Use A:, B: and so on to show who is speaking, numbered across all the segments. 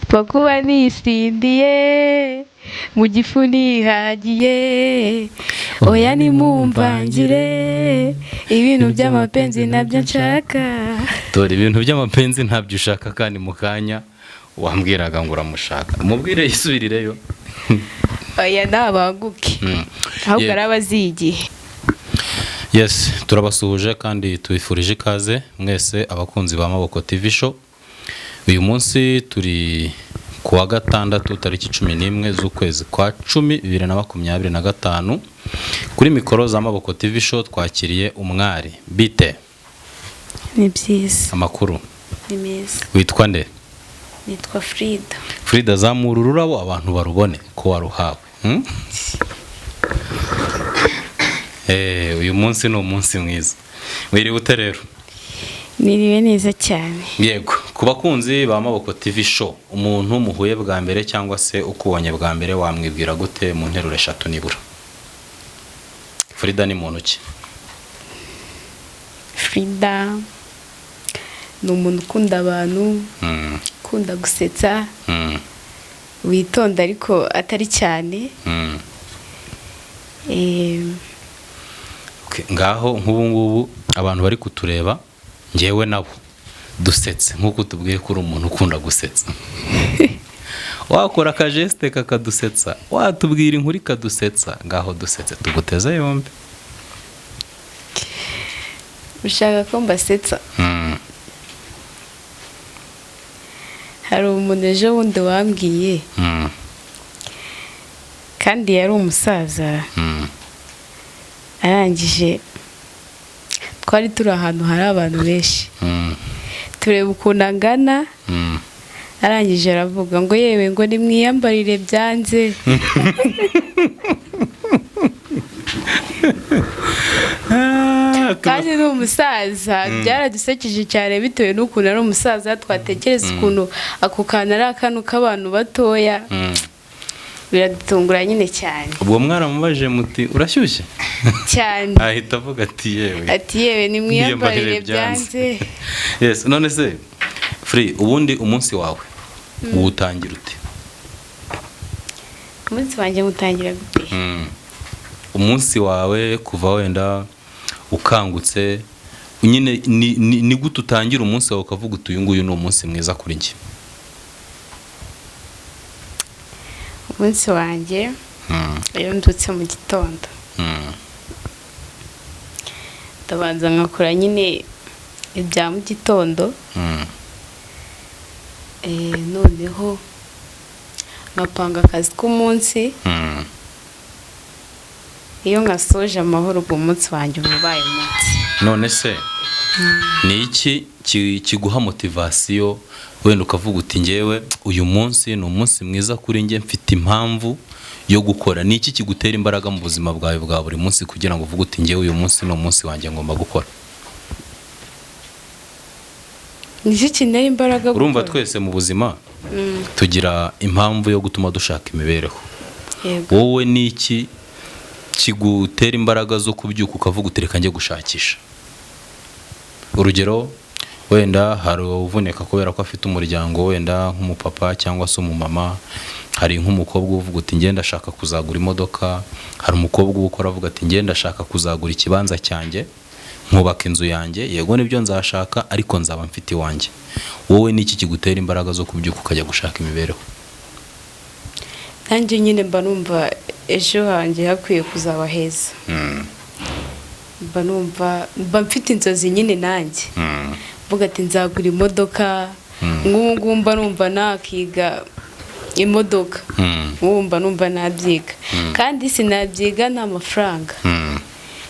A: bakuba nisindiye mu gifu nihagiye oya nimumvangire ibintu by'amapenzi nabyo nshaka.
B: Dore ibintu by'amapenzi ntabyo ushaka kandi mu kanya wambwiraga ngo uramushaka. Mubwire yisubirireyo.
A: Oya nabaguke. Ahubwo arabazigiye.
B: Yes, turabasuhuje kandi tubifurije ikaze mwese abakunzi ba Maboko TV show. Uyu munsi turi kuwa gatandatu tariki 11 z'ukwezi kwa 10 2025. Kuri mikoro za Maboko TV show twakiriye umwari bite.
A: Ni byiza.
B: Amakuru.
A: Ni meza.
B: Witwa nde?
A: Nitwa Frida.
B: Frida zamura ururabo abantu barubone ko waruhawe. Uyu munsi ni umunsi mwiza. Wiriwe ute rero?
A: Niriwe neza cyane.
B: Yego, ku bakunzi ba Maboko TV show, umuntu muhuye bwa mbere cyangwa se ukubonye bwa mbere wamwibwira gute mu nteruro 3 nibura? Frida ni muntu ki?
A: Frida ni umuntu ukunda abantu, ukunda gusetsa, witonda ariko atari cyane.
B: Ngaho nk'ubu ngubu abantu bari kutureba ngewe nabo dusetse nk'uko tubwiye ko uri umuntu ukunda gusetsa. Wakora ka geste kakadusetsa, watubwira inkuru kadusetsa, ngaho dusetse tuguteze yombi.
A: Ushaka ko mbasetsa? Hari umuntu ejo bundi wambwiye, kandi yari umusaza, arangije twari turi ahantu hari abantu benshi, tureba ukuntu angana, arangije aravuga ngo yewe ngo nimwiyambarire byanze. Kandi ni umusaza, byaradusekeje cyane bitewe n'ukuntu ari umusaza, twatekereza ukuntu ako kantu ari akantu k'abantu batoya, biradutungura nyine cyane.
B: Ubwo mwaramubaje muti urashyushye?
A: Cyane.
B: Ahita avuga ati yewe.
A: Ati yewe nimwiyambarire byanze.
B: Yes, none se Free, ubundi umunsi wawe uwutangira ute?
A: Umunsi wanjye mutangira gute?
B: Umunsi wawe kuva wenda ukangutse nyine ni gute utangira umunsi wawe ukavuga uti uyu nguyu ni umunsi mwiza kuri njye?
A: Umunsi wanjye iyo ndutse mu gitondo, ndabanza nkakora nyine ibya mu gitondo, noneho nkapanga akazi k'umunsi. Iyo nkasoje amahoro ubwo umunsi wanjye uba ubaye umunsi.
B: None se ni iki kiguha motivation wenda ukavuga uti ngewe uyu munsi ni umunsi mwiza kuri njye, mfite impamvu yo gukora? Ni iki kigutera imbaraga mu buzima bwawe bwa buri munsi kugira ngo uvuge uti ngewe uyu munsi ni umunsi wanjye ngomba gukora?
A: Ni iki kinera imbaraga gukora?
B: Urumva twese mu buzima tugira impamvu yo gutuma dushaka imibereho. Wowe ni iki kigutera imbaraga zo kubyuka ukavuga utereka njye gushakisha? Urugero wenda hari uvuneka kubera ko afite umuryango, wenda nk'umupapa cyangwa se umumama. Hari nk'umukobwa uvuga uti ngiye ndashaka kuzagura imodoka. Hari umukobwa ukora avuga ati ngiye ndashaka kuzagura ikibanza cyanjye, nkubaka inzu yanjye. Yego nibyo nzashaka ariko nzaba mfite iwanjye. Wowe ni iki kigutera imbaraga zo kubyuka ukajya gushaka imibereho?
A: Nanjye nyine mba numva ejo hanjye hakwiye kuzaba heza. Mba numva mfite inzozi nyine nanjye. Mvuga ati nzagura imodoka, nk'ubu mba numva nakiga imodoka, mba numva nabyiga, kandi sinabyiga nta mafaranga.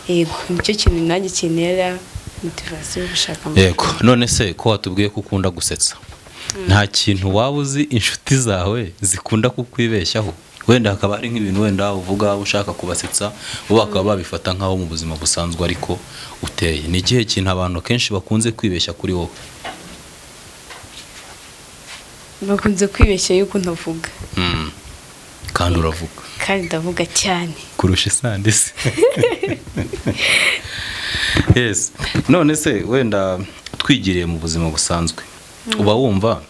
A: Yego, nicyo kintu nanjye kinera motivation yo gushaka amafaranga.
B: Yego, none se ko watubwiye ko ukunda gusetsa, nta kintu waba uzi inshuti zawe zikunda kukwibeshyaho? Wenda hakaba ari nk'ibintu wenda uvuga ushaka kubasetsa, bo bakaba babifata nkaho mu buzima busanzwe ariko uteye. Ni igihe kintu abantu kenshi bakunze kwibeshya kuri wowe?
A: Bakunze kwibeshya yuko ntavuga.
B: Kandi uravuga.
A: Kandi ndavuga cyane
B: kurusha isandisi. Yes, none se wenda twigiriye mu buzima busanzwe, uba wumva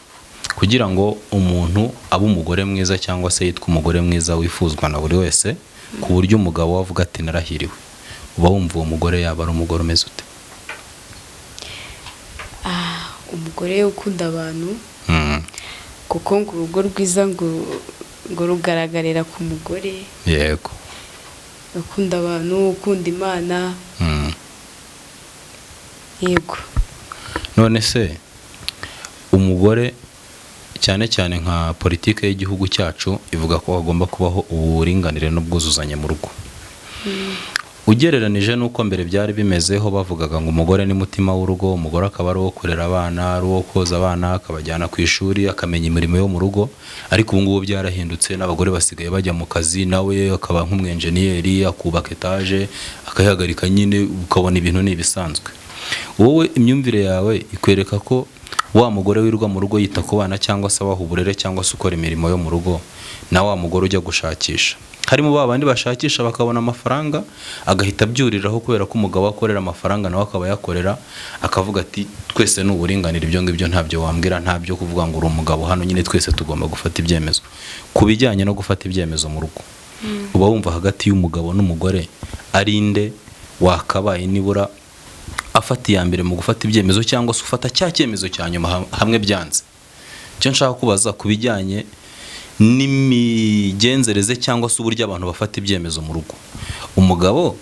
B: kugira ngo umuntu abe umugore mwiza cyangwa se yitwa umugore mwiza wifuzwa na buri wese, ku buryo umugabo wavuga ati narahiriwe, uba wumva uwo mugore yaba ari umugore umeze ute?
A: Umugore ukunda abantu, kuko ngo urugo rwiza ngo rugaragarira ku mugore.
B: Yego.
A: Ukunda abantu, ukunda Imana. Yego.
B: None se umugore, cyane cyane nka politike y'igihugu cyacu ivuga ko hagomba kubaho uburinganire n'ubwuzuzanye mu rugo. Ugereranije n'uko mbere byari bimezeho bavugaga ngo umugore ni mutima w'urugo, umugore akaba ari uwo kurera abana, ari uwo koza abana, akabajyana ku ishuri, akamenya imirimo yo mu rugo. Ariko ubu ngubu byarahindutse, n'abagore basigaye bajya mu kazi, nawe akaba nk'umwenjeniyeri, akubaka etaje, akayihagarika, nyine ukabona ibintu ni ibisanzwe. Wowe imyumvire yawe ikwereka ko wa mugore wirirwa mu rugo yita ku bana cyangwa se abaha uburere cyangwa se ukora imirimo yo mu rugo, na wa mugore ujya gushakisha, harimo ba bandi bashakisha bakabona amafaranga agahita abyuriraho kubera ko umugabo akorera amafaranga nawe akaba yakorera, akavuga ati twese ni uburinganire, ibyo ngibyo ntabyo wambwira, ntabyo kuvuga ngo uri umugabo hano, nyine twese tugomba gufata ibyemezo. Ku bijyanye no gufata ibyemezo mu rugo, uba wumva hagati y'umugabo n'umugore ari nde wakabaye nibura afata iya mbere mu gufata ibyemezo, cyangwa se ufata cya cyemezo cya nyuma hamwe byanze? Icyo nshaka kubaza ku bijyanye n'imigenzereze cyangwa se uburyo abantu bafata ibyemezo mu rugo, umugabo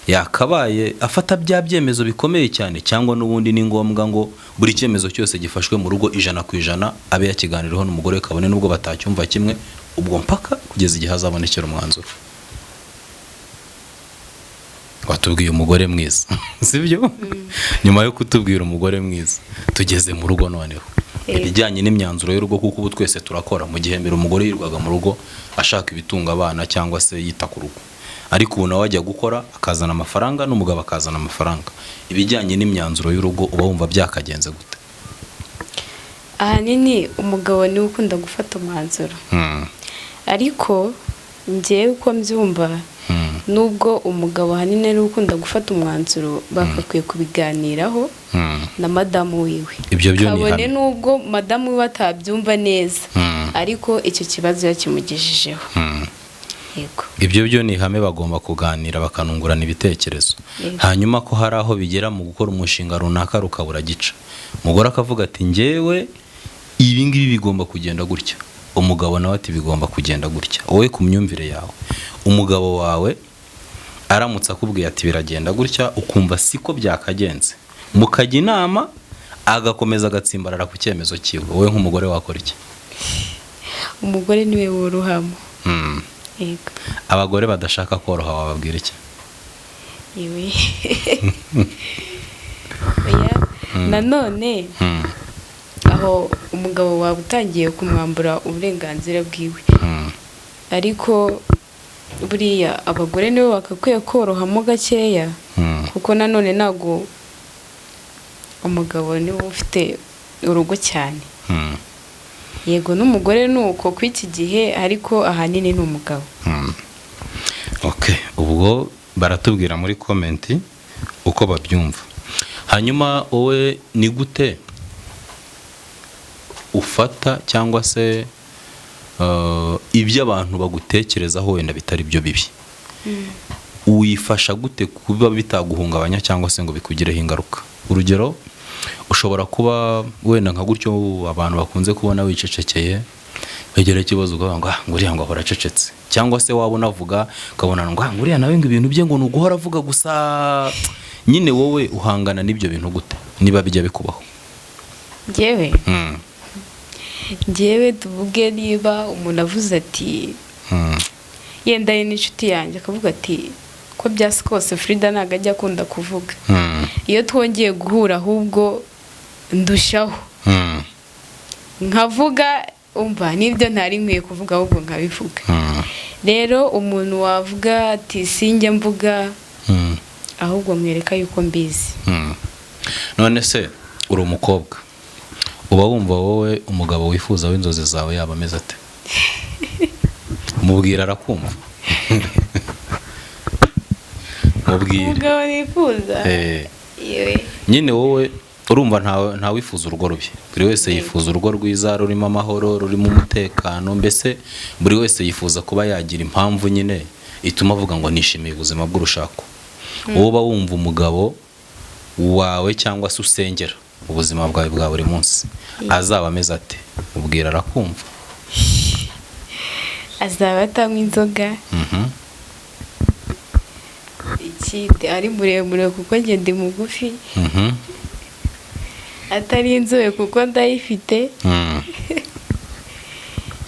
B: yakabaye afata bya byemezo bikomeye cyane, cyangwa n'ubundi ni ngombwa ngo buri cyemezo cyose gifashwe mu rugo 100% abe yakiganiraho n'umugore, kabone nubwo batacyumva kimwe, ubwo mpaka kugeza igihe azabonekera umwanzuro? Watubwiye umugore mwiza sibyo? Nyuma yo kutubwira umugore mwiza, tugeze mu rugo noneho ibijyanye n'imyanzuro y'urugo, kuko ubu twese turakora. Mu gihe mbere umugore yirwaga mu rugo ashaka ibitunga abana cyangwa se yita ku rugo, ariko ubu nawe ajya gukora akazana amafaranga, n'umugabo akazana amafaranga. Ibijyanye n'imyanzuro y'urugo uba wumva byakagenze gute?
A: Ahanini umugabo niwe ukunda gufata umwanzuro, ariko njyewe uko mbyumva, nubwo umugabo ahanini ari ukunda gufata umwanzuro, bakakwiye kubiganiraho na madamu wiwe.
B: Ibyo byo ni
A: kabone nubwo madamu wiwe atabyumva neza, ariko icyo kibazo yakimugejejeho. Yego. Ibyo
B: byo ni ihame, bagomba kuganira bakanungurana ibitekerezo. Hanyuma ko hari aho bigera mu gukora umushinga runaka rukabura gica, umugore akavuga ati njyewe ibi ngibi bigomba kugenda gutya, umugabo nawe ati bigomba kugenda gutya. Wowe ku myumvire yawe, umugabo wawe aramutse akubwiye ati biragenda gutya, ukumva siko byakagenze, mukajya inama, agakomeza agatsimbarara ku cyemezo cyiwe, wowe nk'umugore wakora iki?
A: Umugore niwe worohamo. Yego.
B: Abagore badashaka koroha wababwira iki?
A: Yewe. Oya, nanone aho umugabo wawe utangiye kumwambura uburenganzira bwiwe, ariko buriya abagore nibo bakakwiye korohamo gakeya, kuko nanone ntago umugabo niwe ufite urugo cyane. Yego, n'umugore nuko kw'iki gihe, ariko ahanini ni umugabo.
B: Okay, ubwo baratubwira muri komenti uko babyumva. Hanyuma wowe ni gute ufata cyangwa se ibyo abantu bagutekerezaho wenda bitari byo bibi, wifasha gute kuba bitaguhungabanya cyangwa se ngo bikugireho ingaruka? Urugero, ushobora kuba wenda nka gutyo abantu bakunze kubona wicecekeye, wegera ikibazo ukavuga ngo nguriya ngo ahora acecetse, cyangwa se waba unavuga ukabona ngo nguriya nawe ngo ibintu bye ngo ni uguhora avuga gusa. Nyine wowe uhangana n'ibyo bintu gute niba bijya bikubaho?
A: Njyewe tuvuge niba umuntu avuze ati yenda ye n'inshuti yanjye, akavuga ati ko byasi kose Frida ntago ajya akunda kuvuga, iyo twongeye guhura ahubwo ndushaho nkavuga, umva n'ibyo ntari nkwiye kuvuga ahubwo nkabivuga. Rero umuntu wavuga ati sinjya mvuga, ahubwo mwereka yuko mbizi.
B: None se uri umukobwa, uba wumva wowe umugabo wifuza w'inzozi zawe yaba ameze ate? Mubwira arakumva. Mubwira.
A: Umugabo wifuza?
B: Nyine wowe urumva nta wifuza urugo rubi, buri wese yifuza urugo rwiza rurimo amahoro, rurimo umutekano, mbese buri wese yifuza kuba yagira impamvu nyine ituma avuga ngo nishimiye ubuzima bw'urushako. wowe uba wumva umugabo wawe cyangwa se usengera ubuzima bwawe bwa buri munsi azaba ameze ate? ubwira arakumva.
A: azaba atanywa inzoga, ikindi ari muremure kuko njye ndi mugufi, atari inzobe kuko ndayifite,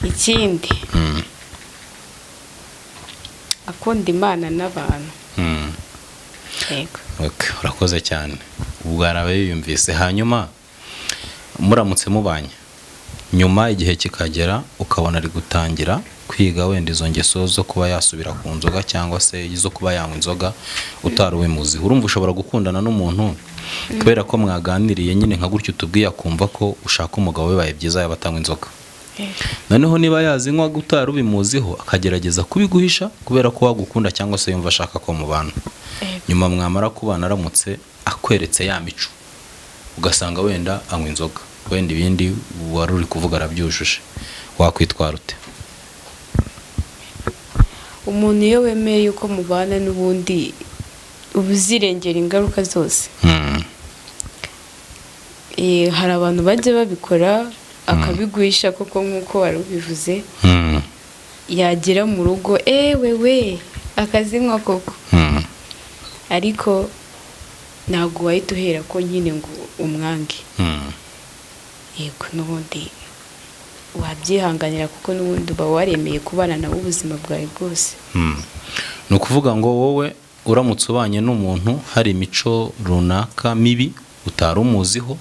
A: ikindi akunda Imana n'abantu. Yego.
B: Okay, urakoze cyane. Ubwo arabe yiyumvise. Hanyuma muramutse mubanye nyuma igihe kikagera ukabona ari gutangira kwiga wenda izo ngeso zo kuba yasubira ku nzoga cyangwa se izo kuba yanywa inzoga utari ubimuzi, urumva ushobora gukundana n'umuntu kubera ko mwaganiriye nyine nka gutyo tubwiye akumva ko ushaka umugabo we baye byiza yabatanywa inzoga. Noneho niba yazinywa utari ubimuziho akagerageza kubiguhisha kubera ko wagukunda cyangwa se yumva ashaka ko mubana, nyuma mwamara kubana aramutse akweretse ya mico ugasanga wenda anywa inzoga, wenda ibindi wari uri kuvuga arabyujuje, wakwitwara ute?
A: Umuntu iyo wemeye yuko mubana n'ubundi ubuzirengera ingaruka zose. Hari abantu bajya babikora akabiguhisha koko nk'uko wari ubivuze, yagera mu rugo wewe akazinywa koko, ariko ntabwo wahita uhera ko nyine ngo umwange. Yego, n'ubundi wabyihanganira kuko n'ubundi uba waremeye kubana nawe ubuzima bwawe bwose.
B: Ni ukuvuga ngo wowe uramutse ubanye n'umuntu hari imico runaka mibi utari umuziho,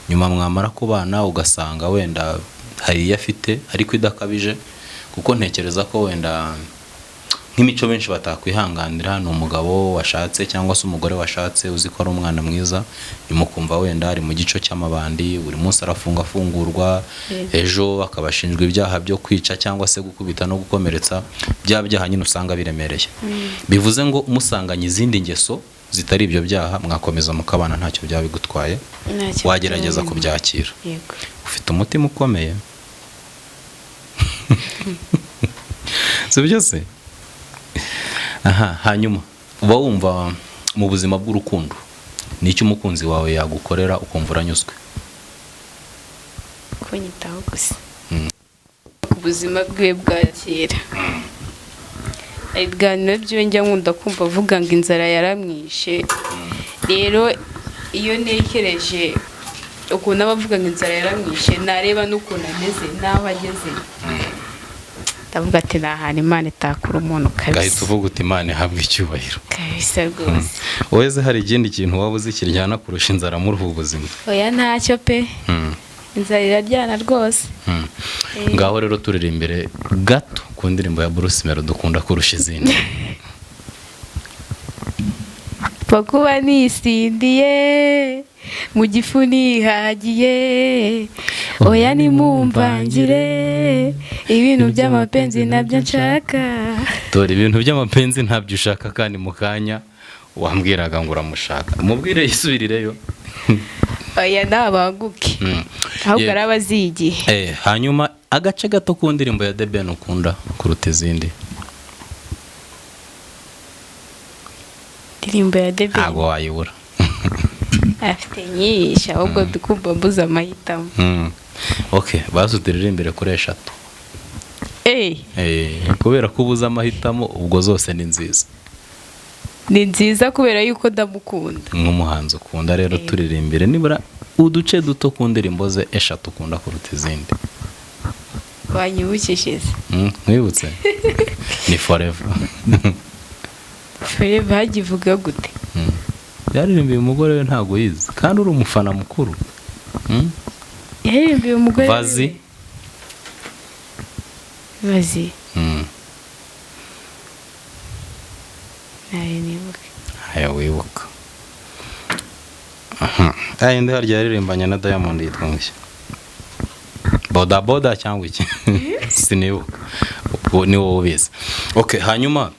B: nyuma mwamara kubana ugasanga wenda hari iyo afite ariko idakabije, kuko ntekereza ko wenda nk'imico benshi batakwihanganira ni umugabo washatse cyangwa se umugore washatse uzi ko ari umwana mwiza, nimukumva wenda ari mu gico cy'amabandi buri munsi afungurwa, ejo akabashinjwa ibyaha byo kwica cyangwa se gukubita no gukomeretsa, bya byaha nyine usanga biremereye. Bivuze ngo umusanganye izindi ngeso zitari ibyo byaha mwakomeza mukabana ntacyo byaba bigutwaye, wagerageza kubyakira. Ufite umutima ukomeye. Si byo se? Hanyuma uba wumva mu buzima bw'urukundo n'icyo umukunzi wawe yagukorera ukumva uranyuzwe?
A: Kunyitaho gusa ku buzima bwe bwa kera. Ibiganiro byo njya nkunda kumva avuga ngo inzara yaramwishe. Rero iyo ntekereje ukuntu abavuga ngo inzara yaramwishe, nareba n'ukuntu ameze n'aho ageze, ndavuga ati nta hantu Imana itakura umuntu kabisa.
B: Gahita uvuga uti Imana ihabwe icyubahiro
A: kabisa rwose.
B: Weze hari ikindi kintu waba uzi kiryana kurusha inzara muri ubu buzima?
A: Oya, ntacyo pe. Inzara iraryana rwose.
B: Ngaho rero turira imbere gato ku ndirimbo ya Bruce Melody dukunda kurusha izindi.
A: Pakuba nisindiye mu gifu nihagiye, oya nimumvangire ibintu by'amapenzi nabyo nshaka.
B: Dore ibintu by'amapenzi ntabyo ushaka kandi mu kanya wambwiraga ngo uramushaka. Mubwire yisubirireyo.
A: Oya nabanguke. Ahubwo arabazigiye.
B: Hanyuma agace gato ku ndirimbo ya The Ben ukunda kuruta izindi?
A: Ndirimbo ya The Ben
B: ntabwo wayibura.
A: afite nyinshi, ahubwo dukumva mbuza amahitamo.
B: Okay, basutira imbere kuri 3. Kubera ko ubuza amahitamo ubwo zose ni nziza.
A: Ni nziza kubera yuko ndamukunda
B: nk'umuhanzi ukunda. Rero turira imbere nibura uduce duto ku ndirimbo ze 3 ukunda kuruta izindi.
A: Wanyibukishije?
B: Mwibutse? Ni Forever.
A: Forever hagivuga gute?
B: Yaririmbiye umugore we ntago yize kandi uri umufana mukuru.
A: Yaririmbiye umugore we.
B: Vazi. Aya wibuka. Ndi harya yaririmbanye na Diamond yitwa ngishya. Boda boda cyangwa iki? Sinibuka. Ni wowe ubizi. Okay, hanyuma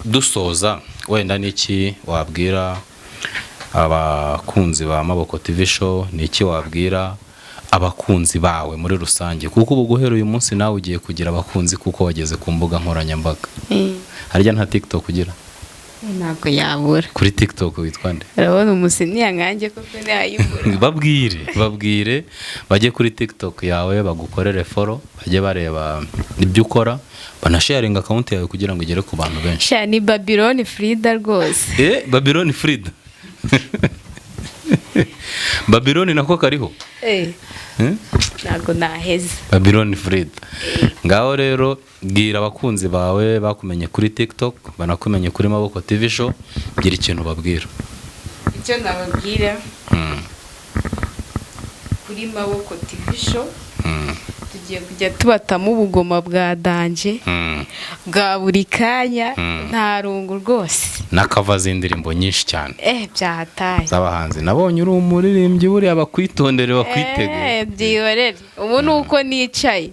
B: dusoza wenda niki wabwira abakunzi ba Maboko TV show, ni iki wabwira abakunzi bawe muri rusange, kuko ubu guhera uyu munsi nawe ugiye kugira abakunzi kuko wageze ku mbuga nkoranyambaga? Harya nta TikTok ugira?
A: ntabwo yabura.
B: Kuri TikTok witwa nde?
A: urabona umusiniya nkanjye koko ntayibura.
B: babwire bajye kuri TikTok yawe bagukorere follow, bajye bareba ibyo ukora, banasharinga account yawe kugira ngo igere ku bantu benshi.
A: Ni Babylon Frida rwose.
B: Babylon Frida. Babylon nako kariho?
A: Ntabwo naheze.
B: Babylon Frida. Ngaho rero bwira abakunzi bawe bakumenye kuri TikTok, banakumenye kuri Maboko TV show, gira ikintu babwira.
A: Icyo nababwira kuri Maboko TV show, tugiye kujya tubatamo ubugoma bwa danje bwa buri kanya, nta rungu rwose,
B: n'akava z'indirimbo nyinshi cyane
A: byahataye
B: z'abahanzi. Nabonye uri umuririmbyi buriya bakwitondere bakwitege.
A: Byihorere ubu ni uko nicaye.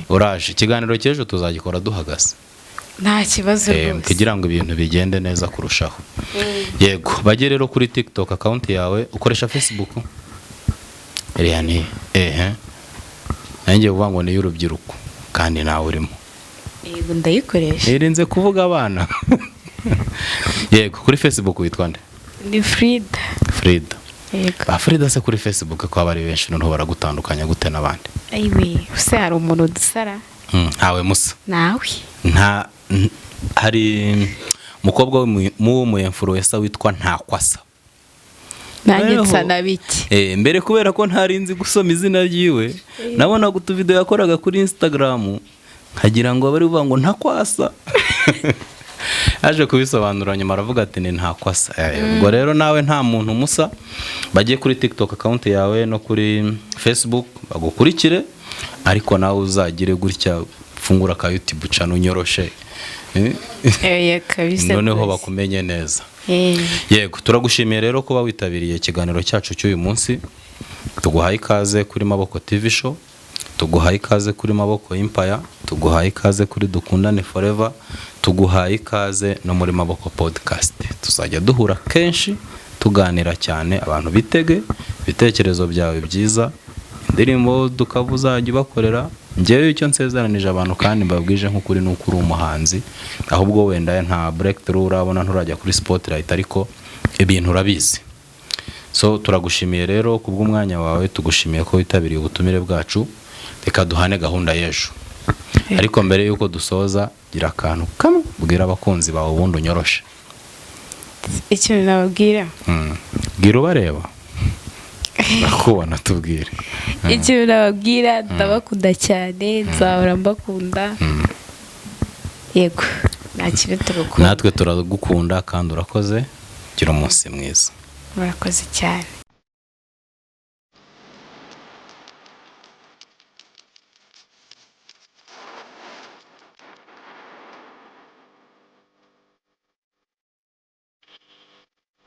B: Uraje ikiganiro cy'ejo tuzagikora duhagaze,
A: nta kibazo rwose,
B: kugira ngo ibintu bigende neza kurushaho. Yego, bajye rero kuri TikTok account yawe. Ukoresha Facebook? Nanjye uvuga ngo ni y'urubyiruko kandi nawe urimo.
A: Yego ndayikoresha.
B: Irinze kuvuga abana. Yego, kuri Facebook witwa nde?
A: Ni Frida.
B: Frida.
A: Yego.
B: Ba Frida se kuri Facebook ko abari benshi none baragutandukanya gute nabandi?
A: Ayiwe, use hari umuntu dusara?
B: Hawe musa.
A: Nawe.
B: Nta hari umukobwa w'umu influencer witwa Ntakwasa.
A: Nanjye nsana biki.
B: Mbere kubera ko ntarinzi gusoma izina ryiwe, nabona gutu video yakoraga kuri Instagram, nkagira ngo bari uvuga ngo Ntakwasa. Aje kubisobanura nyuma aravuga ati ni Ntakwasa. Ubwo rero nawe nta muntu musa, bagiye kuri TikTok account yawe no kuri Facebook bagukurikire, ariko nawe uzagire gutya fungura ka YouTube channel unyoroshe. Noneho bakumenye neza. Yego, turagushimiye rero kuba witabiriye ikiganiro cyacu cy'uyu munsi. Tuguhaye ikaze kuri Maboko TV show, tuguhaye ikaze kuri Maboko Empire, tuguhaye ikaze kuri Dukundane Forever, tuguhaye ikaze no muri Maboko Podcast. Tuzajya duhura kenshi tuganira cyane, abantu bitege ibitekerezo byawe byiza, indirimbo dukavuza bakorera. Njyewe icyo nsezeranije abantu kandi mbabwije nk'ukuri nuko uri umuhanzi, ahubwo wenda nta breakthrough urabona, nturajya kuri spotlight, ariko ibintu urabizi. So turagushimiye rero kubw'umwanya wawe, tugushimiye ko witabiriye ubutumire bwacu. Reka duhane gahunda y'ejo, ariko mbere yuko dusoza gira akantu kamwe bwira abakunzi bawe ubundi unyoroshe.
A: Icyo nababwira?
B: Gira ubareba nakubona tubwire.
A: Icyo nababwira, ndabakunda cyane, nzahora mbakunda. Yego, nakire turukunda.
B: Natwe turagukunda kandi urakoze. Gira umunsi mwiza.
A: Murakoze cyane.